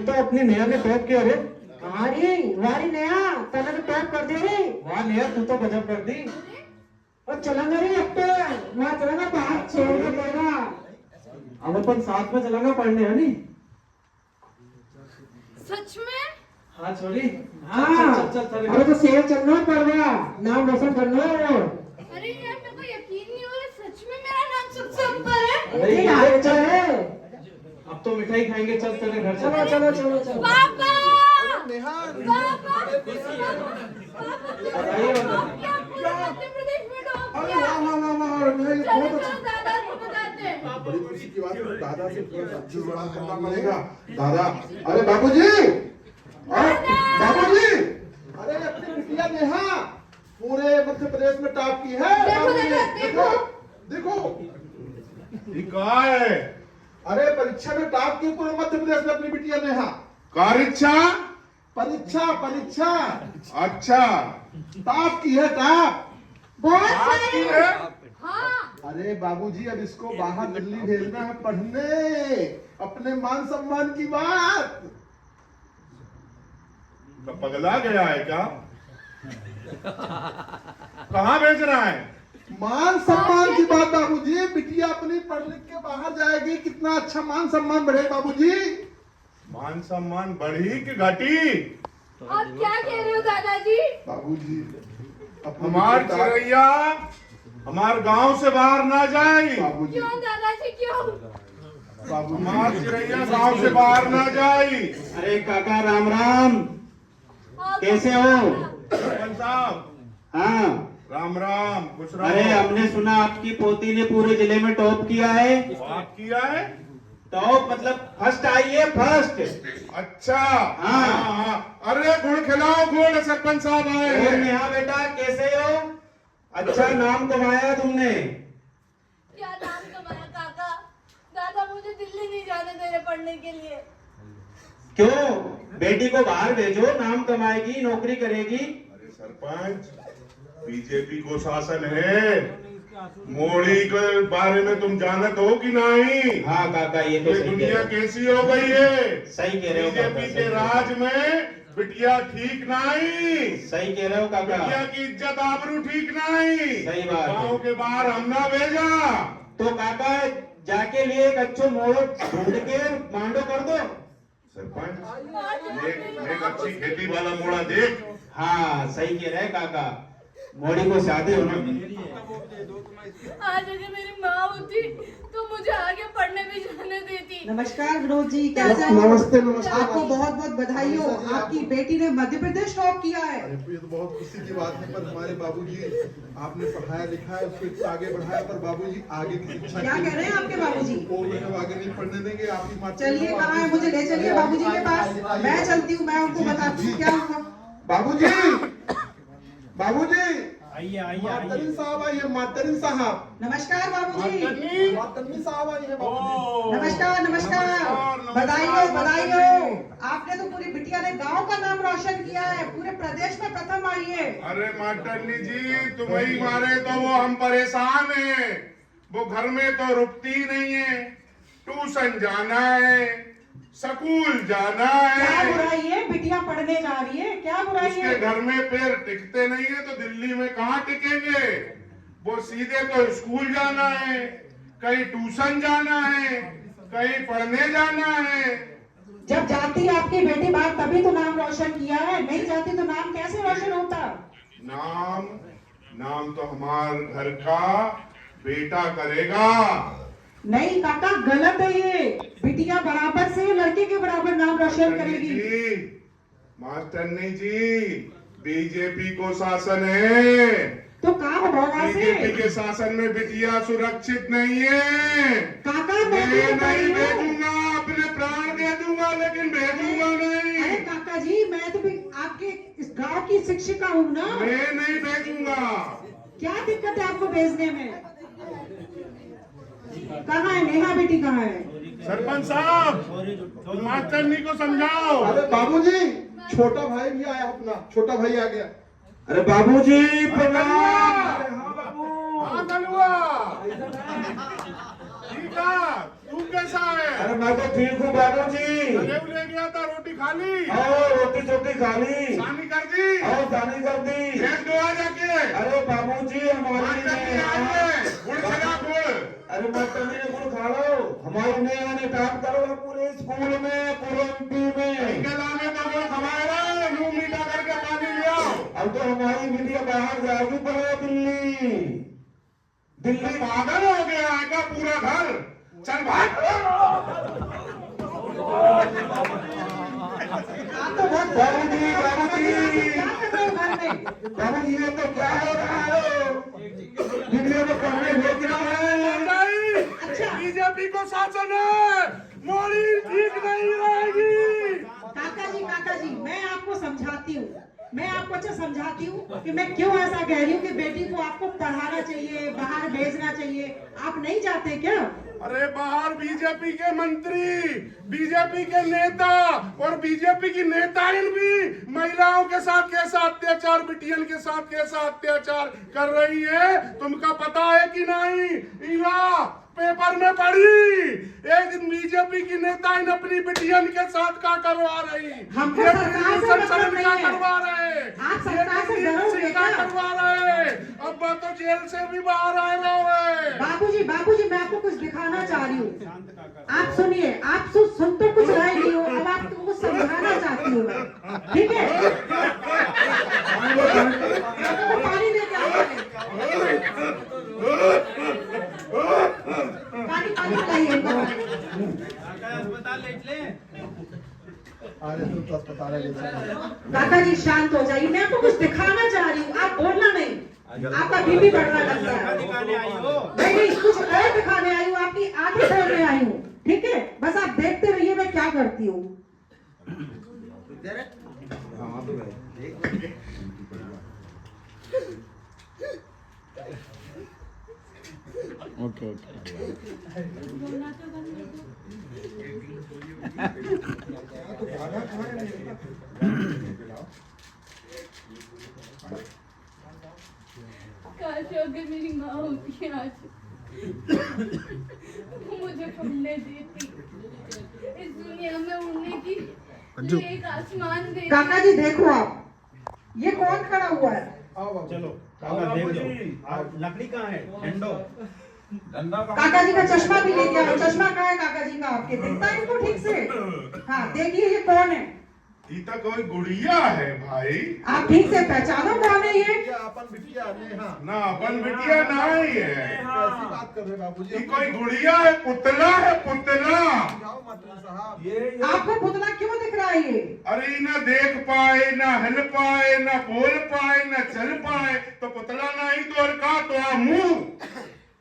तो अपनी नेहा ने टॉप किया रे। हमारी वारी नया तने तो टॉप कर दे रे। वाह नेहा तू तो गजब कर दी। और चलेंगे रे अब तो मैं चलेंगा बाहर छोड़ना पड़ेगा। अब अपन साथ में चलेंगे पढ़ने है नी। सच में? हाँ छोरी। हाँ चल अरे तो सेव चलना पड़ेगा, नाम रोशन करना है। अरे यार मेरे को यकीन नहीं हो रहा, सच में मेरा नाम सबसे ऊपर है। अरे ये यार अच्छा है। अब तो मिठाई खाएंगे, चल तेरे घर चलो चल। चलो चलो चलो। पापा! नेहा पापा! बताइए क्या मध्य प्रदेश में डॉग अरे किया? वाह वाह वाह वाह नेहा ये चलो बहुत चलो अच्छा। दादा को बताते हैं। बड़ी खुशी की बात है, दादा से जुड़वा करना पड़ेगा। दादा अरे बाबूजी, अरे बाबूजी, अरे अपनी बिटिया नेहा पूरे मध्य प्रदेश में टॉप की है। देखो, बाबूजी, देखो, देखो ये कहा है अरे परीक्षा में टॉप की पूरे मध्य प्रदेश में अपनी बिटिया नेहा। कारिच्छा। परीक्षा परीक्षा अच्छा टॉप की है, टॉप। बहुत आपकी सारे। है? हाँ। अरे बाबूजी अब इसको बाहर दिल्ली भेजना है पढ़ने, अपने मान सम्मान की बात। तो पगला गया है क्या? कहाँ भेज रहा है? मान सम्मान की बात बाबूजी, बिटिया अपनी पढ़ लिख के बाहर जाएगी, कितना अच्छा मान सम्मान बढ़े बाबूजी। मान सम्मान बढ़ी कि घटी? आप क्या कह रहे हो दादाजी? बाबूजी हमार चिड़ैया हमार गांव से बाहर ना जाए। बाबूजी क्यों दादाजी क्यों? बाबूजी हमार चिड़ैया गांव से बाहर ना जाए। अरे काका राम राम, आप कैसे हो? सरपंच साहब हाँ, राम राम, खुश रहो। अरे हमने सुना आपकी पोती ने पूरे जिले में टॉप किया है। आप किया है? टॉप मतलब फर्स्ट आई है, फर्स्ट। अच्छा हाँ। हाँ। अरे गुड़ खिलाओ, गुड़ सरपंच साहब आए और हैं। नेहा बेटा कैसे हो? अच्छा नाम कमाया तुमने। क्या नाम कमाया काका? दादा मुझे दिल्ली नहीं जाने दे रहे पढ़ने के लिए। क्यों? बेटी को बाहर भेजो, नाम कमाएगी, नौकरी करेगी। अरे सरपंच, बीजेपी को शासन है। मोदी के बारे में तुम जानत हो कि नहीं? हाँ काका ये तो ये सही कह दुनिया रहे हो। कैसी हो गई है? सही कह रहे हो काका, बीजेपी सही के कह रहे हो। राज में बिटिया ठीक नहीं, सही कह रहे हो काका। बिटिया की इज्जत आबरू ठीक नहीं। सही बात है। गाँव के बाहर हम ना भेजा। तो काका जाके लिए एक अच्छो मोड़ ढूंढ के मांडो कर दो। सरपंच एक अच्छी खेती वाला मोड़ा देख। हाँ सही कह रहे हैं काका, मोड़ी को शादी होना। आज अगर मेरी माँ होती तो मुझे आगे पढ़ने भी जाने देती। नमस्कार विनोद जी, कैसे हो? नमस्ते नमस्ते। आपको बहुत बहुत बधाई हो, आपकी बेटी ने मध्य प्रदेश टॉप किया है। अरे ये तो बहुत खुशी की बात है, पर हमारे बाबूजी आपने पढ़ाया लिखाया, उसको इतना आगे बढ़ाया, पर बाबूजी आगे की शिक्षा क्या कह रहे हैं आपके बाबूजी? वो मतलब आगे नहीं पढ़ने देंगे। आप ही मात्र चलिए कहाँ है, मुझे ले चलिए बाबूजी के पास। मैं चलती हूँ, मैं उनको बताती हूँ क्या हुआ। बाबूजी, बाबूजी मातरी साहब आई है, मातरी साहब। नमस्कार बाबूजी। मातरी साहब आई है बाबूजी। नमस्कार नमस्कार, बधाई हो बधाई हो। आपने तो पूरी बिटिया ने गांव का नाम रोशन किया है, पूरे प्रदेश में प्रथम आई है। अरे मास्टरनी जी, तुम्हें मारे तो वो हम परेशान हैं। वो घर में तो रुकती नहीं है, ट्यूशन जाना है, स्कूल जाना क्या है। बुराई है, बिटिया पढ़ने जा रही है, क्या बुराई उसके है? घर में पैर टिकते नहीं है तो दिल्ली में कहाँ टिकेंगे? वो सीधे तो स्कूल जाना है, कहीं ट्यूशन जाना है, कहीं पढ़ने जाना है। जब जाती है आपकी बेटी बाहर तभी तो नाम रोशन किया है, नहीं जाती तो नाम कैसे रोशन होता? नाम तो हमार घर का बेटा करेगा। नहीं काका गलत है ये, बिटिया बराबर से लड़के के बराबर नाम रोशन करेगी। मास्टरनी जी, बीजेपी को शासन है। तो कहाँ होगा बीजेपी से? के शासन में बिटिया सुरक्षित नहीं है। काका मैं मैं तो नहीं बताई हूँ। भेजूंगा, अपने प्राण दे दूंगा, लेकिन भेजूंगा नहीं। अरे काका जी, मैं तो भी आपके इस गांव की शिक्षिका हूँ ना। मैं नहीं भेजूंगा। क्या दिक्कत है आपको भेजने में? कहाँ है नेहा बेटी, कहाँ है? सरपंच साहब, मास्टरनी को समझाओ। अरे बाबूजी, छोटा भाई भी आया, अपना छोटा भाई आ गया। अरे बाबूजी प्रणाम। हाँ बाबू। हाँ कलुआ। ठीक है, तू कैसा है? अरे मैं तो ठीक हूँ बाबूजी। जलेब ले गया था, रोटी खा ली? रोटी चोटी खा ली। सानी कर दी? सानी कर दी। भेज दो आ जाके। अरे बाबूजी हमारी गुड़ खिला गुड़। अरे मैं गुड़ खा लो। हमारे नए आने काम करो पूरे स्कूल में, पूरे MP में। लाने तो गुड़ खवाएगा, मुंह मीठा करके पानी ले आओ। अब तो हमारी मीडिया बाहर जाएगी पड़ेगा दिल्ली। दिल्ली पागल हो गया है क्या पूरा घर? चल भाग। आप तो बहुत बाबूजी बाबूजी क्या कर रहे हो घर में? बाबूजी ये तो क्या हो रहा है? मीडिया में पढ़ने भेज रहा है। अच्छा बीजेपी को शासन है, मोदी ठीक नहीं रहेगी। काका जी मैं आपको समझाती हूँ, मैं आपको अच्छा समझाती हूँ कि मैं क्यों ऐसा कह रही हूँ कि बेटी को आपको पढ़ाना चाहिए, बाहर भेजना चाहिए। आप नहीं चाहते क्या? अरे बाहर बीजेपी के मंत्री, बीजेपी के नेता और बीजेपी की नेताएं भी महिलाओं के साथ कैसा अत्याचार, बिटियन के साथ कैसा अत्याचार कर रही है, तुमका पता है कि नहीं? इला पेपर में पढ़ी, एक दिन बीजेपी की नेता इन अपनी बिटियन के साथ क्या करवा रही, हमको ये सरकार से संसद मतलब में नहीं क्या है। करवा रहे, आप सरकार से डरोगे क्या क्या? करवा रहे, अब तो जेल से भी बाहर आ रहे। बाबूजी मैं आपको कुछ दिखाना चाह रही हूँ। आप सुनिए, आप सुन तो कुछ रहे नहीं हो, अब आपको कुछ समझाना चाहती हूँ मैं, ठीक है? आपको पानी लेके आओ, पानी लाइए। काका जी शांत हो जाइए, मैं आपको कुछ दिखाना चाह रही हूँ, आप बोलना नहीं। आपका बीपी बढ़ना लगता है। नहीं कुछ और दिखाने आई हूँ, आपकी आंखें खोलने आई हूँ, ठीक है? बस आप देखते रहिए मैं क्या करती हूँ। ओके काश अगर मेरी माँ होती आज वो मुझे पढ़ने देती, इस दुनिया में उड़ने की मुझे एक आसमान देती। काका जी देखो आप, ये कौन खड़ा हुआ है? चलो काका देख लो। लकड़ी कहाँ है? काका जी का चश्मा भी लेके आओ। चश्मा कहाँ है काका जी का आपके? दिखता है इनको ठीक से? हाँ देखिए ये कौन है? ये तो कोई गुड़िया है भाई। आप ठीक से पहचानो कौन है ये? अपन बिटिया नेहा। ना अपन बिटिया ना ही है, कैसी बात कर रहे हैं बाबूजी? ये कोई गुड़िया है, पुतला है, पुतला। जाओ मंत्री साहब। आपको पुतला क्यों दिख रहा है ये? अरे ना देख पाए, ना हिल पाए, ना बोल पाए, ना चल पाए, तो पुतला नहीं तो और का तो मुंह।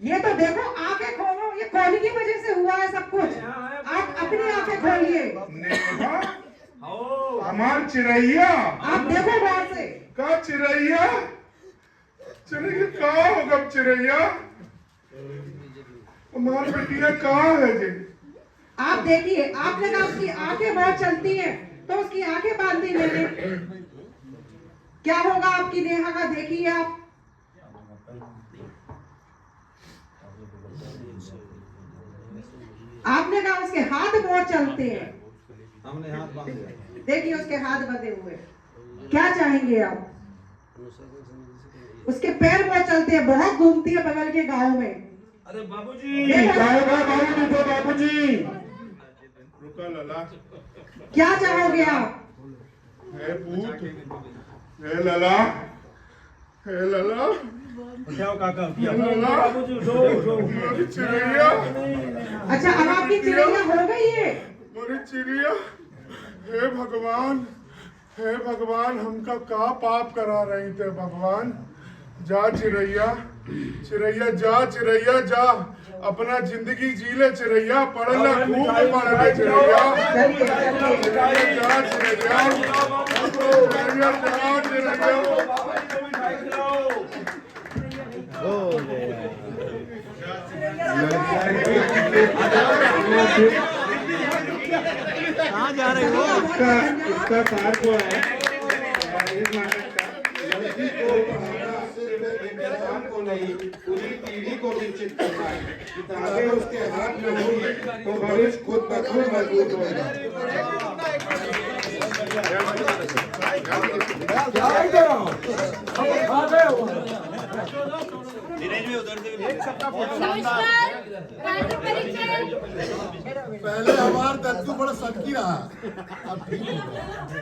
ये तो देखो, आंखें खोलो, ये कौन की वजह से हुआ है सब कुछ? आप अपनी आंखें खोलिए। नेहा हमार चिड़ैया, आप देखो गौर से। का चिड़ैया? चिड़ैया का होगा चिड़ैया? हमार बिटिया कहाँ है जी? आप देखिए, आपने कहा उसकी आंखें बहुत चलती हैं, तो उसकी आंखें बांधी मैंने। क्या होगा आपकी नेहा का, देखिए आप। आपने कहा उसके हाथ बहुत चलते हैं, हमने हाथ बांध दिया। देखिए उसके हाथ बंधे हुए। क्या चाहेंगे आप? उसके पैर बहुत चलते हैं, बहुत घूमती है बगल के गांव में। अरे बाबूजी बाबूजी रुका लला। क्या चाहोगे आप? हे पूत, हे लला, हे लला, उठाओ काका लला, बाबूजी उठो मेरी चिड़ैया, अच्छा अब आपकी चिड़ैया हो गई है? मेरी चिड़िया। हे भगवान, हे भगवान, हमका का पाप करा रही थे भगवान। जा चिड़ैया, चिड़ैया जा, चिड़ैया जा, अपना जिंदगी जी ले चिड़ैया, पढ़ना खूब पढ़ ले चिड़ैया, चिड़ैया जा चिड़ैया, चिड़ैया जा चिड़ैया। कहाँ जा रहे हो? इसका सार को है इस नाटक का। लड़की को पढ़ाना सिर्फ एक इंसान को नहीं पूरी पीढ़ी को शिक्षित करना है। किताबें उसके हाथ में होगी तो भविष्य खुद ब खुद मजबूत होगा। नमस्कार, वाटर परिचय। पहले हमारा दत्तू बड़ा सटकी रहा, अब ठीक है।